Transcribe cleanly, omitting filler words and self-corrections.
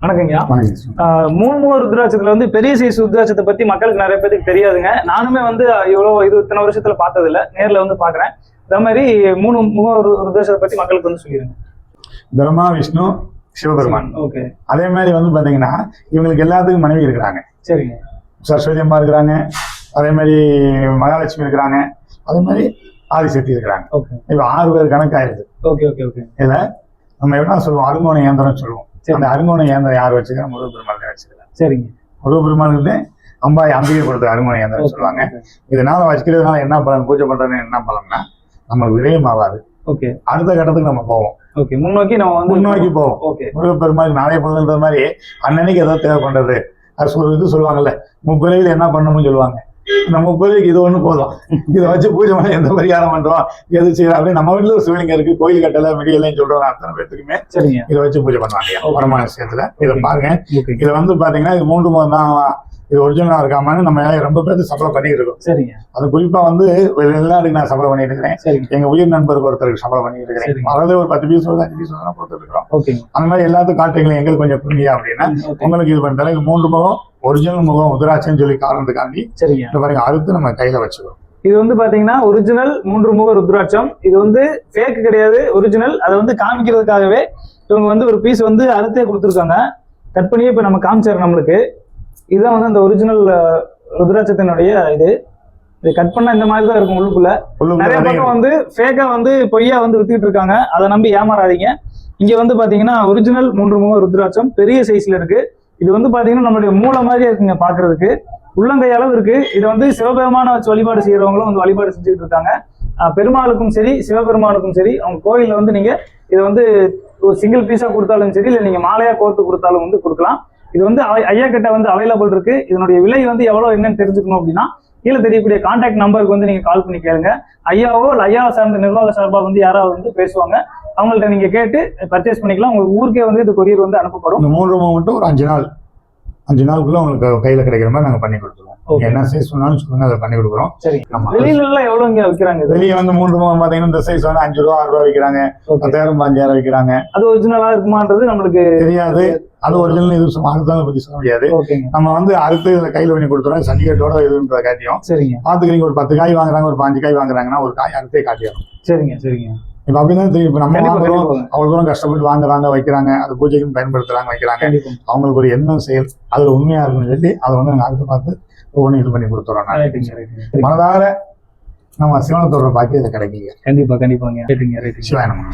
வணக்கங்கய்யா. மூணு ருத்ராட்சத்துல வந்து பெரிய சைஸ் ருத்ராட்சத்தை பத்தி மக்களுக்கு நிறைய பேருக்கு தெரியாதுங்க. நானுமே வந்து இத்தனை வருஷத்துல பார்த்தது இல்ல, நேர்ல வந்து பாக்குறேன். அதே மாதிரி மூணு ருத்ராட்சத்தை பத்தி மக்களுக்கு வந்து சொல்லிடுங்க. பிரம்மா, விஷ்ணு, சிவபெருமான். ஓகே. அதே மாதிரி வந்து பாத்தீங்கன்னா இவங்களுக்கு எல்லாத்துக்கும் மனைவி இருக்கிறாங்க. சரிங்க. சரஸ்வதி அம்மா இருக்கிறாங்க, அதே மாதிரி மகாலட்சுமி இருக்கிறாங்க, அதே மாதிரி ஆதிசக்தி இருக்கிறாங்க. இப்ப 6 பேர் கணக்காயிருது. இதுல நம்ம என்ன சொல்லுவோம், அருங்கோண இயந்திரம் சொல்லுவோம். அந்த அருங்கோண இயந்திரம் யார் வச்சுக்கிறோம்? முருகப்பெருமாள் வச்சுக்கிறேன். சரிங்க. முருகப்பெருமானுக்கு அம்பாய் அம்பிகை கொடுத்த அருங்கோண இயந்திரம் சொல்லுவாங்க. இதனால வச்சுக்கிறதுனால என்ன பலன், பூஜை பண்றதுன்னு என்ன பலன்னா நம்ம விரயம் ஆகாது. அடுத்த கட்டத்துக்கு நம்ம போவோம். முன்னோக்கி போவோம். முருகப்பெருமாள் நாளைய பொழுதுன்ற மாதிரி அன்னன்னைக்கு ஏதோ தேவைப்பட்டது அது இது சொல்லுவாங்கல்ல, 30 பிறவியில் என்ன பண்ணணும்னு சொல்லுவாங்க. இந்த 30 பிறவிக்கு இது ஒண்ணு போதும், இதை வச்சு பூஜை பண்ண எந்த பரிகாரம் பண்றோம், எது செய்யறோம் அப்படின்னு நம்ம வீட்டுல சிவலிங்கம் இருக்கு, கோயில் கட்டல மெடியெல்லாம் சொல்றோம். அத்தனை பேத்துக்குமே இதை வச்சு பூஜை பண்ணுவாங்க வருமான விஷயத்துல. இதை பாருங்க, இதுல வந்து பாத்தீங்கன்னா இது 3 முகம் தான், இது ஒரிஜினலா இருக்காமன்னு நம்ம ரொம்ப பேருக்கு சப்ளை பண்ணிட்டு இருக்கோம். சரிங்க. அது குறிப்பா வந்து வெளிநாட்டுக்கு நான் சப்ளை பண்ணிட்டு இருக்கிறேன். எங்க உயிர் நண்பருக்கு ஒருத்தருக்கு சப்ளை பண்ணிட்டு இருக்கிறேன். அதாவது ஒரு 10 பீஸ் 5 பீஸ் கொடுத்துட்டு இருக்கிறோம். அந்த மாதிரி எல்லாத்துக்கும் காட்டுறீங்களா எங்களுக்கு கொஞ்சம் புரியா அப்படின்னா உங்களுக்கு இது பண்ற 3 முகம் ஒரிஜினல் முகம் உதிராட்சன்னு சொல்லி காரணத்துக்காண்டி இந்த பாருங்க அறுத்து நம்ம கையில வச்சுக்கிறோம். இது வந்து பாத்தீங்கன்னா ஒரிஜினல் 3 முக ருத்ராட்சம். இது வந்து ஃபேக் கிடையாது, ஒரிஜினல். அதை வந்து காமிக்கிறதுக்காகவே இவங்க வந்து ஒரு பீஸ் வந்து அறுத்தே கொடுத்துருக்காங்க. கட் பண்ணியே இப்ப நம்ம காமிச்சாரு நம்மளுக்கு. இதுதான் வந்து அந்த ஒரிஜினல் ருத்ராட்சத்தினுடைய இது கட் பண்ணா இந்த மாதிரி தான் இருக்கும். உள்ளுக்குள்ள நிறைய பக்கம் வந்து ஃபேக்கா வந்து பொய்யா வந்து வித்துட்டு இருக்காங்க. அதை நம்பி ஏமாறாதீங்க. இங்க வந்து பாத்தீங்கன்னா ஒரிஜினல் 3 முக ருத்ராட்சம் பெரிய சைஸ்ல இருக்கு. இது வந்து பாத்தீங்கன்னா நம்மளுடைய மூளை மாதிரியே இருக்குங்க பாக்குறதுக்கு, உள்ளங்கை அளவு இருக்கு. இதை வந்து சிவபெருமான வச்சு வழிபாடு செய்யறவங்களும் வந்து வழிபாடு செஞ்சுட்டு இருக்காங்க. பெருமாளுக்கும் சரி சிவபெருமானுக்கும் சரி அவங்க கோயில்ல வந்து நீங்க இதை வந்து ஒரு சிங்கிள் பீஸா கொடுத்தாலும் சரி, இல்லை நீங்க மாலையா கோர்த்து கொடுத்தாலும் வந்து கொடுக்கலாம். இது வந்து ஐயா கிட்ட வந்து அவைலபிள் இருக்கு. இதனுடைய விலை வந்து எவ்வளவு என்னன்னு தெரிஞ்சுக்கணும் அப்படின்னா கீழே தெரியக்கூடிய கான்டாக்ட் நம்பருக்கு வந்து நீங்க கால் பண்ணி கேளுங்க. ஐயாவோ இல்லை ஐயாவை சார்ந்த நிர்வாக சார்பா வந்து யாராவது வந்து பேசுவாங்க. அவங்கள்ட்ட நீங்க கேட்டு பர்ச்சேஸ் பண்ணிக்கலாம். உங்க ஊருக்கே வந்து இது கொரியர் வந்து அனுப்பப்படும். 3 மட்டும் ஒரு 5 நாளுக்குள்ள உங்களுக்கு கையில கிடைக்கிற மாதிரி நாங்க பண்ணி கொடுத்துருவோம். என்ன சைஸ் சொன்னாலும் சொல்லுங்க, அதை பண்ணி கொடுக்குறோம். சரி. வெளியில எல்லாம் எவ்வளவு இங்க விற்கிறாங்க? வெளியே வந்து 3 முகம் பாத்தீங்கன்னா இந்த சைஸ் வந்து 5 ரூபா 6 ரூபா விற்கிறாங்க, 10,000 5,000 விற்கிறாங்க. அது ஒரிஜினலா இருக்குமான்றது நம்மளுக்கு தெரியாது. அது ஒரிஜினல் இது அடுத்த பத்தி சொல்ல முடியாது. நம்ம வந்து அடுத்து கையில பண்ணி கொடுத்துறோம். சர்டிபிகேட்டோட இதுன்ற காட்டியும் பாத்துக்கிறீங்க. ஒரு 10 காய் வாங்குறாங்க, ஒரு 5 காய் வாங்குறாங்கன்னா ஒரு காய் அடுத்தே காட்டிடும். சரிங்க. இப்ப அப்படிதான் தெரியும். இப்ப நம்ம வாங்குறோம், அவ்வளவு தூரம் கஷ்டப்பட்டு வாங்குறாங்க, வைக்கிறாங்க, அது பூஜைக்கும் பயன்படுத்துறாங்க, வைக்கிறாங்க. அவங்களுக்கு ஒரு எண்ணம் செயல் அதுல உண்மையா இருக்குன்னு சொல்லி அதை வந்து நாங்க அடுத்து பார்த்து ஒவ்வொன்றும் இது பண்ணி கொடுத்துறோம். மனதார நம்ம சிவனத்தோட பாக்கி இதை கிடைக்குங்க. கண்டிப்பாங்க. சிவாய நமः.